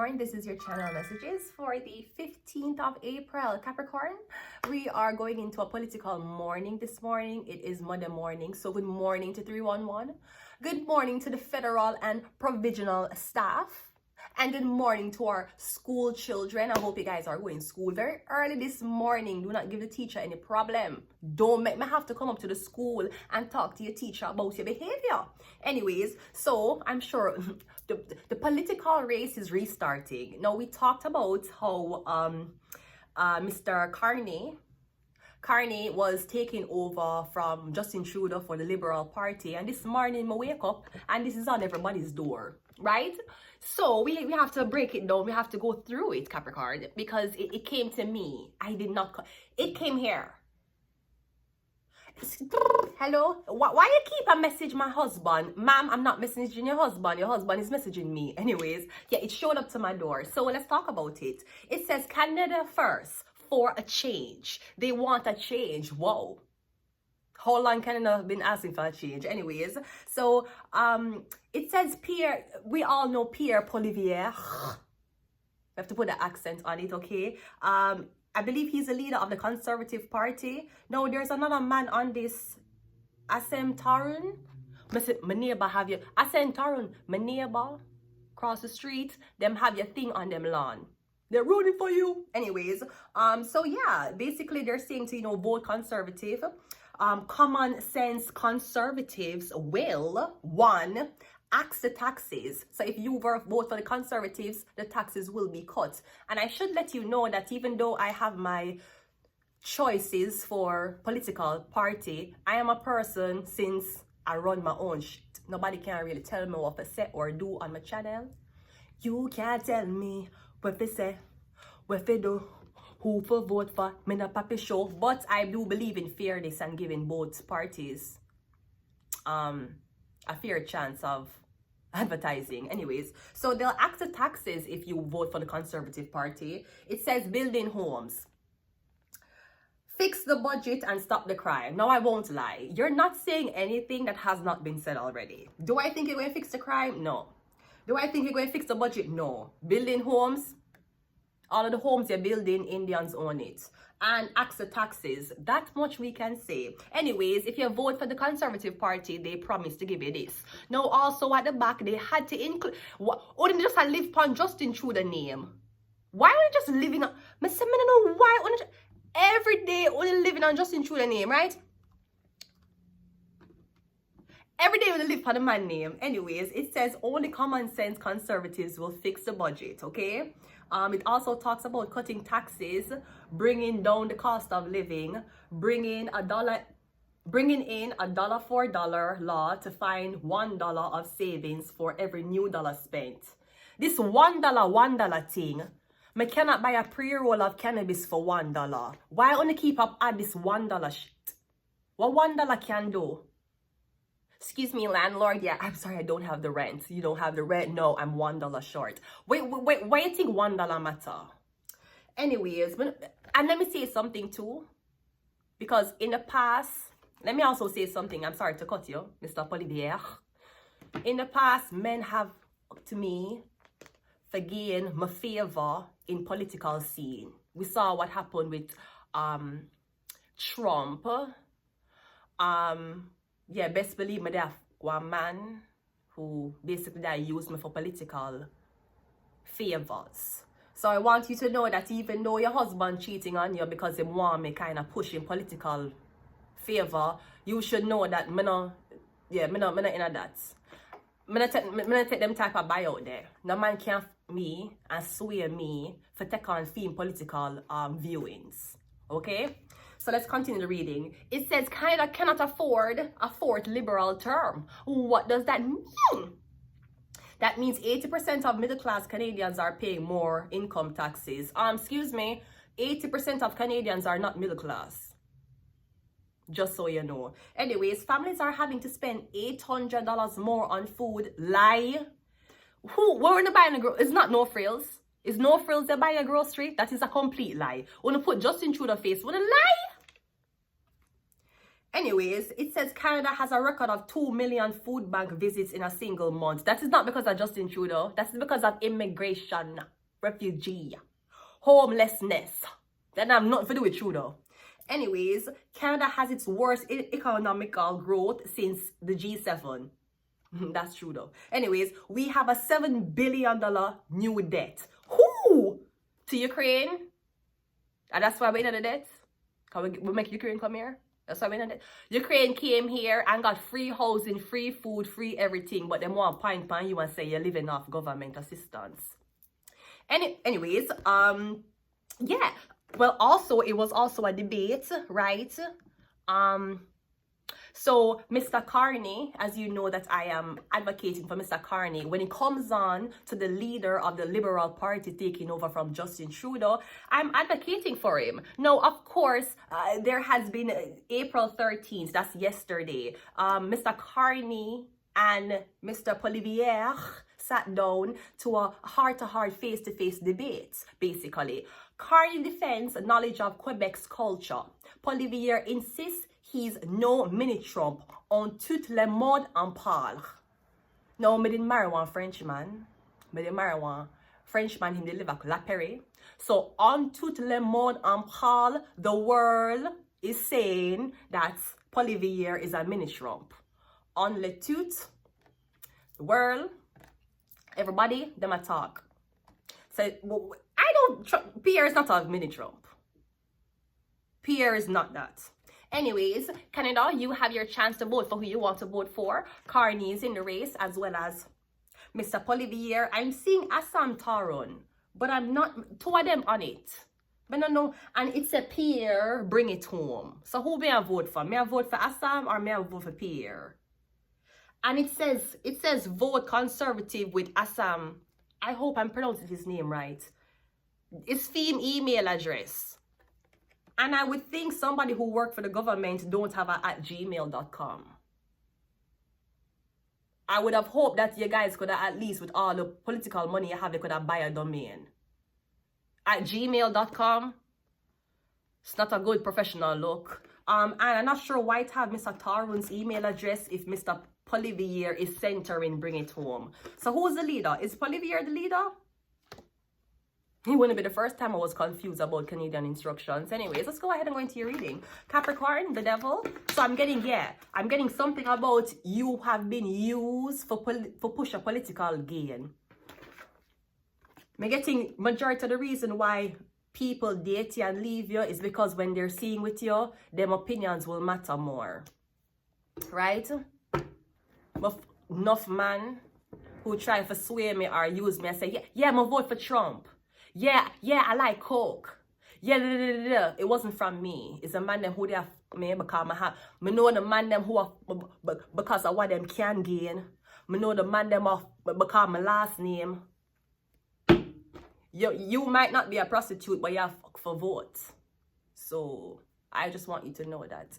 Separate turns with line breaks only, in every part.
Capricorn. This is your channel messages for the 15th of April. Capricorn, we are going into a political morning this morning. It is Monday morning, so good morning to 311. Good morning to the federal and provisional staff. And good morning to our school children. I hope you guys are going to school very early this morning. Do not give the teacher any problem. Don't make me have to come up to the school and talk to your teacher about your behavior. Anyways, so I'm sure the political race is restarting. Now, we talked about how Mr. Carney was taking over from Justin Trudeau for the Liberal Party. And this morning, I wake up and this is on everybody's door, right? So we have to break it down. We have to go through it, Capricorn, because it came to me. I did not. It came here. Hello? Why you keep a message my husband? Ma'am, I'm not messaging your husband. Your husband is messaging me. Anyways, yeah, it showed up to my door. So let's talk about it. It says Canada first for a change. They want a change. Whoa. How long Canada have been asking for a change? Anyways, so it says Pierre, we all know Pierre Poilievre. We have to put the accent on it, okay? I believe he's the leader of the Conservative Party. Now, there's another man on this, Asem Tarun. My neighbor have you, Asem Tarun, my neighbor, across the street, them have your thing on them lawn. They're rooting for you. Anyways, so yeah, basically they're saying to, vote Conservative. Common sense conservatives will, one, axe the taxes. So if you vote for the Conservatives, the taxes will be cut. And I should let you know that even though I have my choices for political party, I am a person since I run my own shit. Nobody can really tell me what to say or do on my channel. You can't tell me what to say, what to do, who for vote for. Me not papi show, but I do believe in fairness and giving both parties a fair chance of advertising. Anyways, so they'll act the taxes if you vote for the Conservative Party. It says building homes, fix the budget and stop the crime. Now, I won't lie, you're not saying anything that has not been said already. Do I think you're going to fix the crime? No. Do I think you're going to fix the budget? No. Building homes, all of the homes you're building, Indians own it. And axe the taxes. That much we can say. Anyways, if you vote for the Conservative Party, they promise to give you this. Now, also at the back, they had to include... Or they just had live upon Justin Trudeau name. Why are you just living on... I don't know why. Every day, only living on Justin Trudeau name, right? Every day we live for the man name. Anyways, it says only common sense conservatives will fix the budget, okay? It also talks about cutting taxes, bringing down the cost of living, bringing in a dollar for dollar law to find $1 of savings for every new dollar spent. This $1 thing, I cannot buy a pre-roll of cannabis for $1. Why only keep up at this $1 shit? What $1 can do? Excuse me, landlord. Yeah, I'm sorry, I don't have the rent. You don't have the rent? No, I'm $1 short. Wait, why you think $1 matter? Anyways, and let me say something too. Because in the past, let me also say something. I'm sorry to cut you, Mr. Poilievre. In the past, men have, to me, for gain my favor in political scene. We saw what happened with Trump. Yeah, best believe me, there one man who basically that used me for political favors. So I want you to know that even though your husband cheating on you because he want me kind of pushing political favor, you should know that me not in that. Me not take them type of buy out there. No man can me and sway me for take on theme political viewings. Okay? So let's continue the reading. It says Canada cannot afford a fourth liberal term. What does that mean? That means 80% of middle-class Canadians are paying more income taxes. Excuse me, 80% of Canadians are not middle class. Just so you know. Anyways, families are having to spend $800 more on food. Lie. Where are they buying a grocery? It's not no frills. It's no frills they buy a grocery. That is a complete lie. When you put Justin Trudeau face, what a lie. Anyways, it says Canada has a record of 2 million food bank visits in a single month. That is not because of Justin Trudeau. That is because of immigration. refugee, homelessness. That have nothing to do with Trudeau. Anyways, Canada has its worst economical growth since the G7. That's true though. Anyways, we have a $7 billion new debt. Who? To Ukraine? And that's why we're in the debt? Can we make Ukraine come here? That's why we're in the debt. Ukraine came here and got free housing, free food, free everything, but they want point pan you and say you're living off government assistance. Anyways, yeah. Well, also, it was also a debate, right? So Mr. Carney, as you know that I am advocating for Mr. Carney, when it comes on to the leader of the Liberal Party taking over from Justin Trudeau, I'm advocating for him. Now, of course, there has been April 13th, that's yesterday, Mr. Carney and Mr. Poilievre sat down to a heart-to-heart, face-to-face debate, basically. Carney defends knowledge of Quebec's culture. Poilievre insists he's no mini-Trump on tout le monde en parle. Now, me didn't marry one Frenchman. Me didn't marry one Frenchman, him deliver La Perry. So, on tout le monde en parle, the world is saying that Poilievre is a mini-Trump. On le tout, the world, everybody, them a talk. So, Pierre is not a mini-Trump. Pierre is not that. Anyways, Canada, you have your chance to vote for who you want to vote for. Carney is in the race, as well as Mr. Poilievre. I'm seeing Assam Taron, but I'm not, two of them on it. But no, and it's a Pierre, bring it home. So who may I vote for? May I vote for Assam or may I vote for Pierre? And it says vote conservative with Assam. I hope I'm pronouncing his name right. It's theme email address. And I would think somebody who worked for the government don't have a @gmail.com. I would have hoped that you guys could have, at least with all the political money you have, you could have buy a domain. @gmail.com. It's not a good professional look. And I'm not sure why it have Mr. Taron's email address if Mr. Poilievre is centering Bring It Home. So who's the leader? Is Poilievre the leader? It wouldn't be the first time I was confused about Canadian instructions. Anyways, let's go ahead and go into your reading. Capricorn, the devil. So I'm getting something about you have been used for push a political gain. I'm getting majority of the reason why people date you and leave you is because when they're seeing with you, them opinions will matter more. Right? Enough man who try to sway me or use me and say, yeah, I'm gonna vote for Trump. Yeah, I like Coke. Yeah, it wasn't from me. It's a man them who they have me because I know the man them who are because of what them can gain. I know the man them of because my last name. You might not be a prostitute, but you have for votes. So I just want you to know that.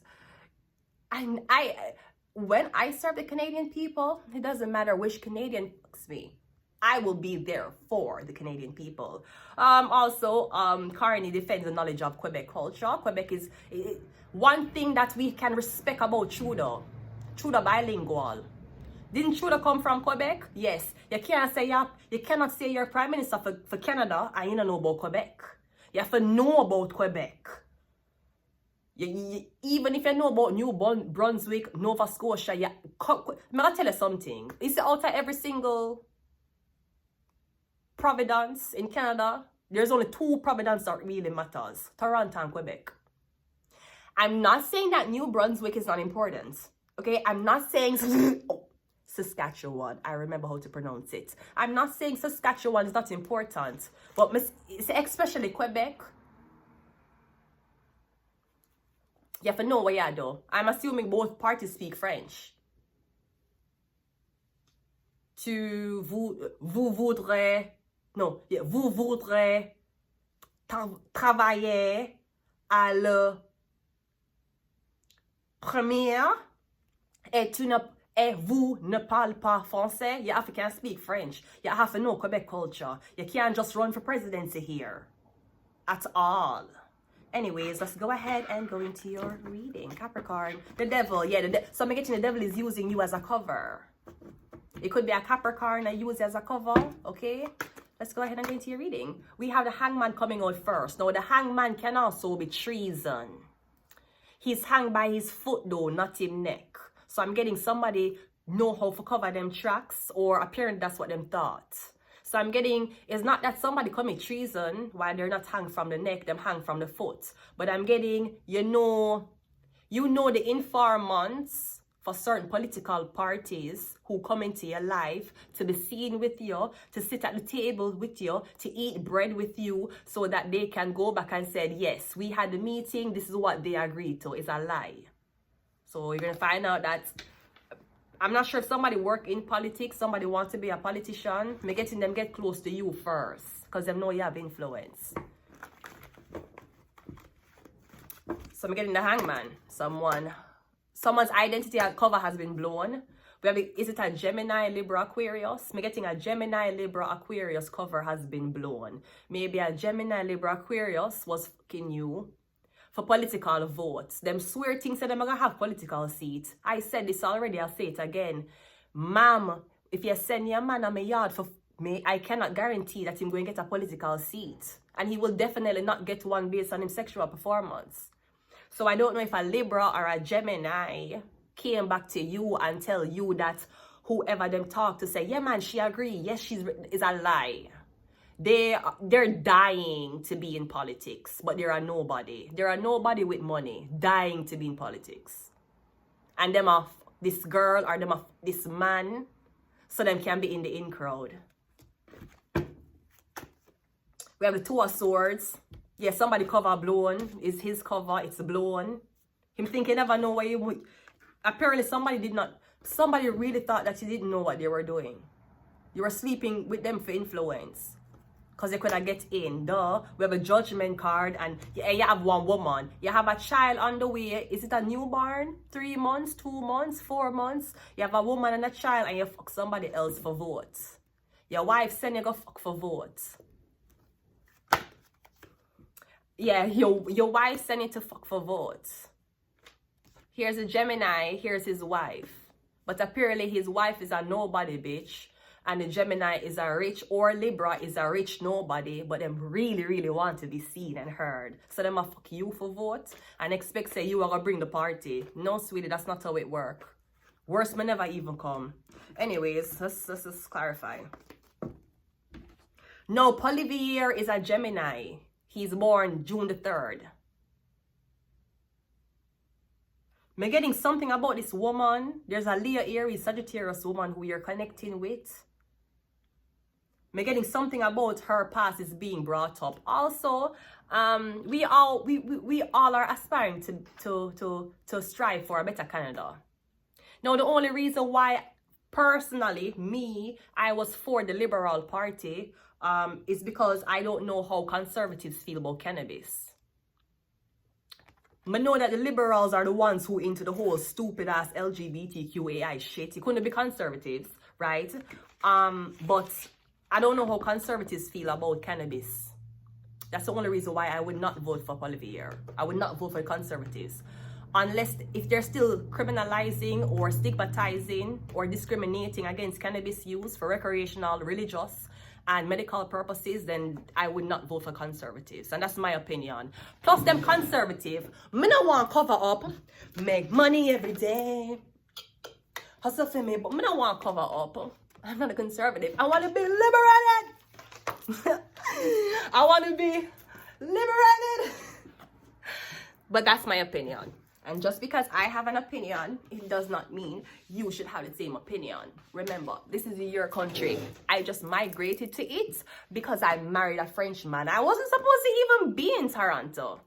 And when I serve the Canadian people, it doesn't matter which Canadian fucks me. I will be there for the Canadian people. Also, Carney defends the knowledge of Quebec culture. Quebec is one thing that we can respect about Trudeau. Trudeau bilingual. Didn't Trudeau come from Quebec? Yes. You cannot say you're prime minister for Canada and you don't know about Quebec. You have to know about Quebec. Even if you know about New Brunswick, Nova Scotia, I'm gonna tell you something. It's out of every single province in Canada, there's only 2 provinces that really matters. Toronto and Quebec. I'm not saying that New Brunswick is not important. Okay? I'm not saying Saskatchewan. I remember how to pronounce it. I'm not saying Saskatchewan is not important. But especially Quebec. You have to know what you do. I'm assuming both parties speak French. Vous voudrez travailler à la première et vous ne parlez pas français. You have to speak French. You have to know Quebec culture. You can't just run for presidency here at all. Anyways, let's go ahead and go into your reading. Capricorn, the devil. Yeah, so I'm getting the devil is using you as a cover. It could be a Capricorn I use as a cover, okay? Let's go ahead and get into your reading. We have the hangman coming out first. Now, the hangman can also be treason. He's hanged by his foot though, not his neck. So I'm getting somebody know how to cover them tracks, or apparently that's what them thought. So I'm getting, it's not that somebody commit treason while they're not hanged from the neck, them hang from the foot. But I'm getting, you know the informants for certain political parties who come into your life to be seen with you, to sit at the table with you, to eat bread with you, so that they can go back and say, yes, we had the meeting, this is what they agreed to. It's a lie. So you're going to find out that, I'm not sure if somebody work in politics, somebody wants to be a politician, me getting them get close to you first, because they know you have influence. So I'm getting the hangman. Someone's identity cover has been blown. We have, is it a Gemini, Libra, Aquarius? I'm getting a Gemini, Libra, Aquarius cover has been blown. Maybe a Gemini, Libra, Aquarius was fucking you for political votes. Them swear things that they're going to have political seats. I said this already, I'll say it again. Ma'am, if you send your man on my yard for me, I cannot guarantee that he's going to get a political seat. And he will definitely not get one based on his sexual performance. So I don't know if a Libra or a Gemini came back to you and tell you that whoever them talk to say, yeah man, she agree, yes, is a lie. They're dying to be in politics, but there are nobody. There are nobody with money dying to be in politics. And them of this girl or them of this man, so them can be in the in crowd. We have the Two of Swords. Yeah, somebody cover blown. Is his cover, it's blown. Him think he never know where you would. Apparently somebody really thought that you didn't know what they were doing. You were sleeping with them for influence. Because they could have get in. Duh. We have a judgment card, and you have one woman. You have a child on the way. Is it a newborn? 3 months, 2 months, 4 months? You have a woman and a child, and you fuck somebody else for votes. Your wife send you go fuck for votes. Yeah, your wife sent you to fuck for votes. Here's a Gemini, here's his wife. But apparently his wife is a nobody bitch. And the Gemini is a rich, or Libra is a rich nobody. But them really, really want to be seen and heard. So them a fuck you for votes and expect say you are going to bring the party. No, sweetie, that's not how it work. Worse may never even come. Anyways, let's just clarify. No, Polivier is a Gemini. He's born June the 3rd. I'm getting something about this woman. There's a Leo, Aries, Sagittarius woman who you're connecting with. I'm getting something about her past is being brought up. Also, we all are aspiring to strive for a better Canada. Now, the only reason why personally, I was for the Liberal Party is because I don't know how conservatives feel about cannabis. I know that the liberals are the ones who into the whole stupid ass LGBTQAI shit. You couldn't be conservatives, right? But I don't know how conservatives feel about cannabis. That's the only reason why I would not vote for Polivier. I would not vote for conservatives. Unless if they're still criminalizing or stigmatizing or discriminating against cannabis use for recreational, religious, and medical purposes, then I would not vote for conservatives. And that's my opinion. Plus, them conservative, me no want cover up, make money every day, hustle for me, but me no want cover up. I'm not a conservative. I want to be liberated. I want to be liberated. But that's my opinion. And just because I have an opinion, it does not mean you should have the same opinion. Remember, this is your country. I just migrated to it because I married a Frenchman. I wasn't supposed to even be in Toronto.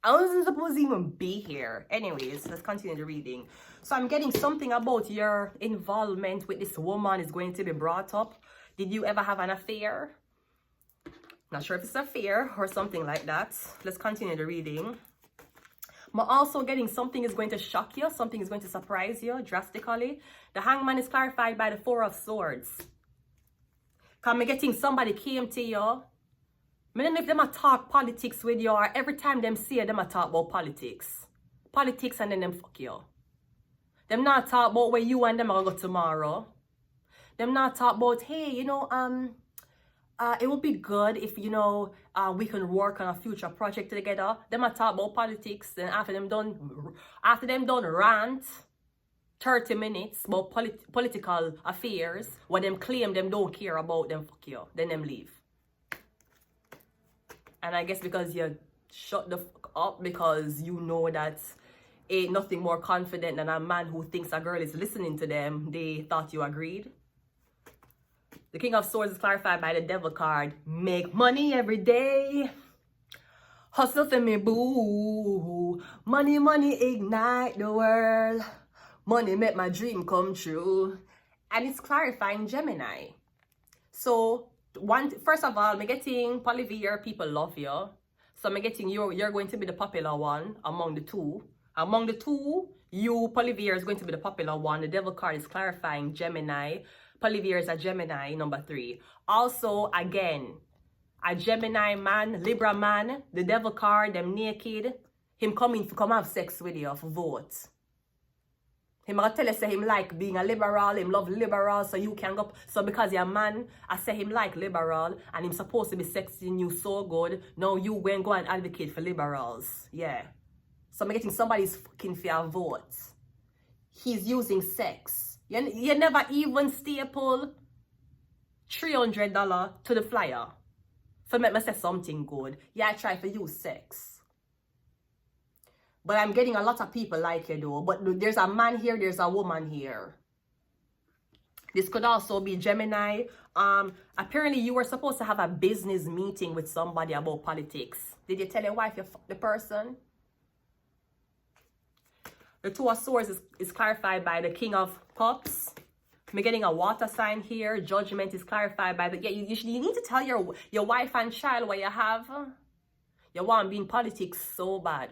I wasn't supposed to even be here. Anyways, let's continue the reading. So I'm getting something about your involvement with this woman is going to be brought up. Did you ever have an affair? Not sure if it's an affair or something like that. Let's continue the reading. I'm also getting something is going to shock you. Something is going to surprise you drastically. The hangman is clarified by the Four of Swords. Because I'm getting somebody came to you. I don't know if them a talk politics with you or every time them see them a talk about politics. Politics and then them fuck you. Them not talk about where you and them are going to go tomorrow. Them not talk about, hey, It would be good if, you know, we can work on a future project together. Them a talk about politics, then after them done rant 30 minutes about political affairs, what them claim them don't care about, them fuck you, then them leave. And I guess because you shut the fuck up, because you know that ain't nothing more confident than a man who thinks a girl is listening to them, they thought you agreed. The King of Swords is clarified by the Devil card. Make money every day. Hustle for me, boo. Money, money, ignite the world. Money make my dream come true. And it's clarifying Gemini. So, first of all, I'm getting Polyvere, people love you. So I'm getting you're going to be the popular one among the two. Among the two, you, Polyvere, is going to be the popular one. The Devil card is clarifying Gemini. Polyvere is a Gemini, number 3. Also, again, a Gemini man, Libra man, the Devil card, them naked, him coming to come have sex with you for vote. Him gonna tell you say him like being a liberal, him love liberal, so you can go. So because you're a man, I say him like liberal, and him supposed to be sexing you so good. Now you go and go and advocate for liberals. Yeah. So I'm getting somebody's fucking for your vote. He's using sex. You never even staple $300 to the flyer for make me say something good. Yeah, I try to use sex. But I'm getting a lot of people like you though. But there's a man here, there's a woman here. This could also be Gemini. Apparently you were supposed to have a business meeting with somebody about politics. Did you tell your wife you fucked the person? The Two of Swords is clarified by the King of Cups. I'm getting a water sign here. Judgment is clarified by the... Yeah, you need to tell your wife and child what you have. You want to be in politics so bad.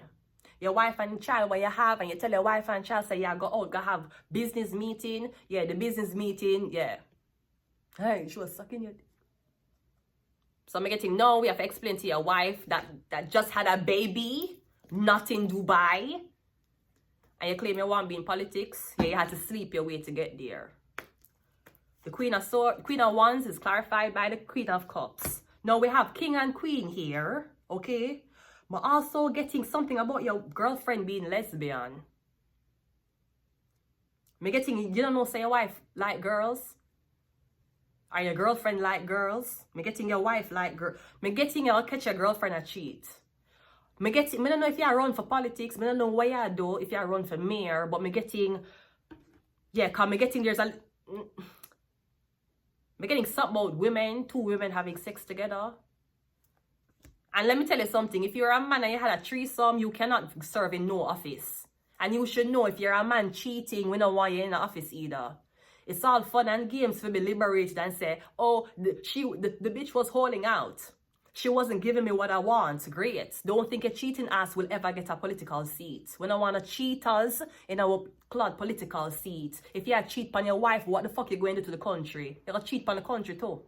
Your wife and child what you have, and you tell your wife and child, say, yeah, go out, go have business meeting. Yeah, the business meeting, yeah. Hey, she was sucking your dick. So I'm getting, no, we have to explain to your wife that just had a baby, not in Dubai. And you claim you want to be in politics, yeah, you had to sleep your way to get there. The Queen of Wands is clarified by the Queen of Cups. Now we have King and Queen here, okay? But also getting something about your girlfriend being lesbian. Me getting, you don't know, say your wife like girls? Or your girlfriend like girls? Me getting your wife like girl. Me getting you catch your girlfriend a cheat. Me don't know if you run for politics. Me don't know what you do if you run for mayor. But me getting, yeah, cause me getting me getting something about women, 2 women having sex together. And let me tell you something. If you're a man and you had a threesome, you cannot serve in no office. And you should know if you're a man cheating, we don't want you in the office either. It's all fun and games to be liberated and say, oh, the bitch was holding out. She wasn't giving me what I want. Great. Don't think a cheating ass will ever get a political seat. We don't want to cheat us in our political seat. If you cheat on your wife, what the fuck you going to do to the country? You're going to cheat on the country too.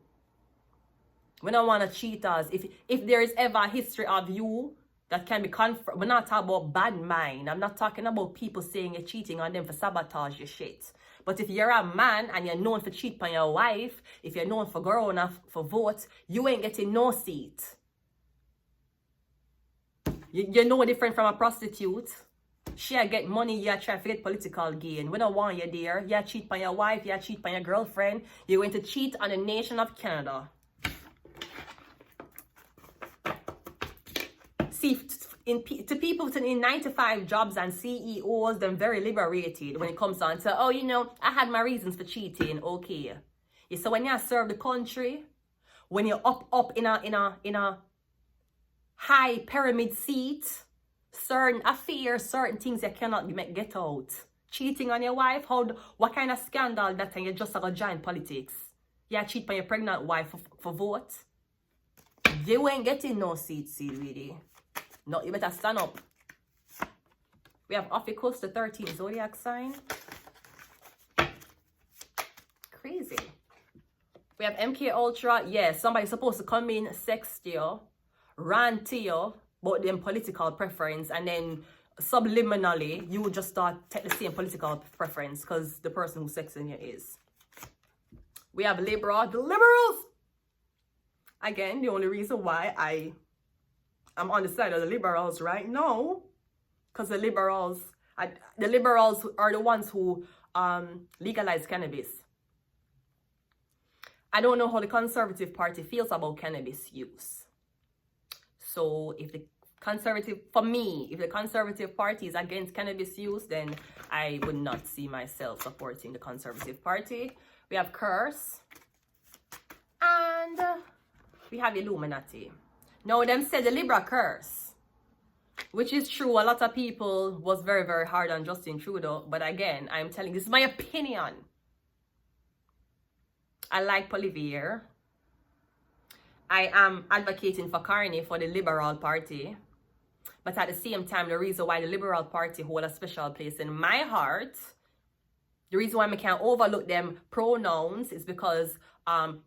We don't want to cheat us. If there is ever a history of you that can be confirmed, we're not talking about bad mind. I'm not talking about people saying you're cheating on them for sabotage your shit. But if you're a man and you're known for cheat on your wife, if you're known for going off for votes, you ain't getting no seat. You're no different from a prostitute. She get money, you try to get political gain. We don't want you there. You cheat on your wife, you cheat on your girlfriend. You're going to cheat on the nation of Canada. See, to people in 9-to-5 jobs and CEOs, they're very liberated when it comes down to, oh, you know, I had my reasons for cheating. Okay. Yeah, so when you serve the country, when you're up in a high pyramid seat, certain affairs, certain things you cannot get out. Cheating on your wife, what kind of scandal that time you just gonna join politics? You cheat on your pregnant wife for vote? You ain't getting no seat, really. No, you better stand up. We have Ophiuchus, the 13th zodiac sign. Crazy. We have MK Ultra. Yes, somebody's supposed to come in, sext you, rant to you about them political preference, and then subliminally, you would just start take the same political preference because the person who's sexing you is. We have Libra, the liberals. Again, the only reason why I'm on the side of the liberals right now, because the liberals are the ones who legalize cannabis. I don't know how the Conservative Party feels about cannabis use. So if the Conservative Party is against cannabis use, then I would not see myself supporting the Conservative Party. We have Curse. And we have Illuminati. Now, them said the Libra curse, which is true. A lot of people was very, very hard on Justin Trudeau. But again, I'm telling you, this is my opinion. I like Poilievre. I am advocating for Carney for the Liberal Party. But at the same time, the reason why the Liberal Party hold a special place in my heart, the reason why I can't overlook them pronouns is because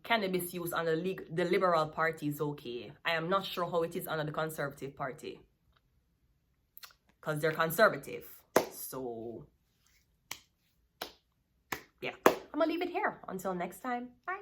cannabis use under the Liberal Party is okay. I am not sure how it is under the Conservative Party, because they're conservative. So, yeah. I'm going to leave it here. Until next time. Bye.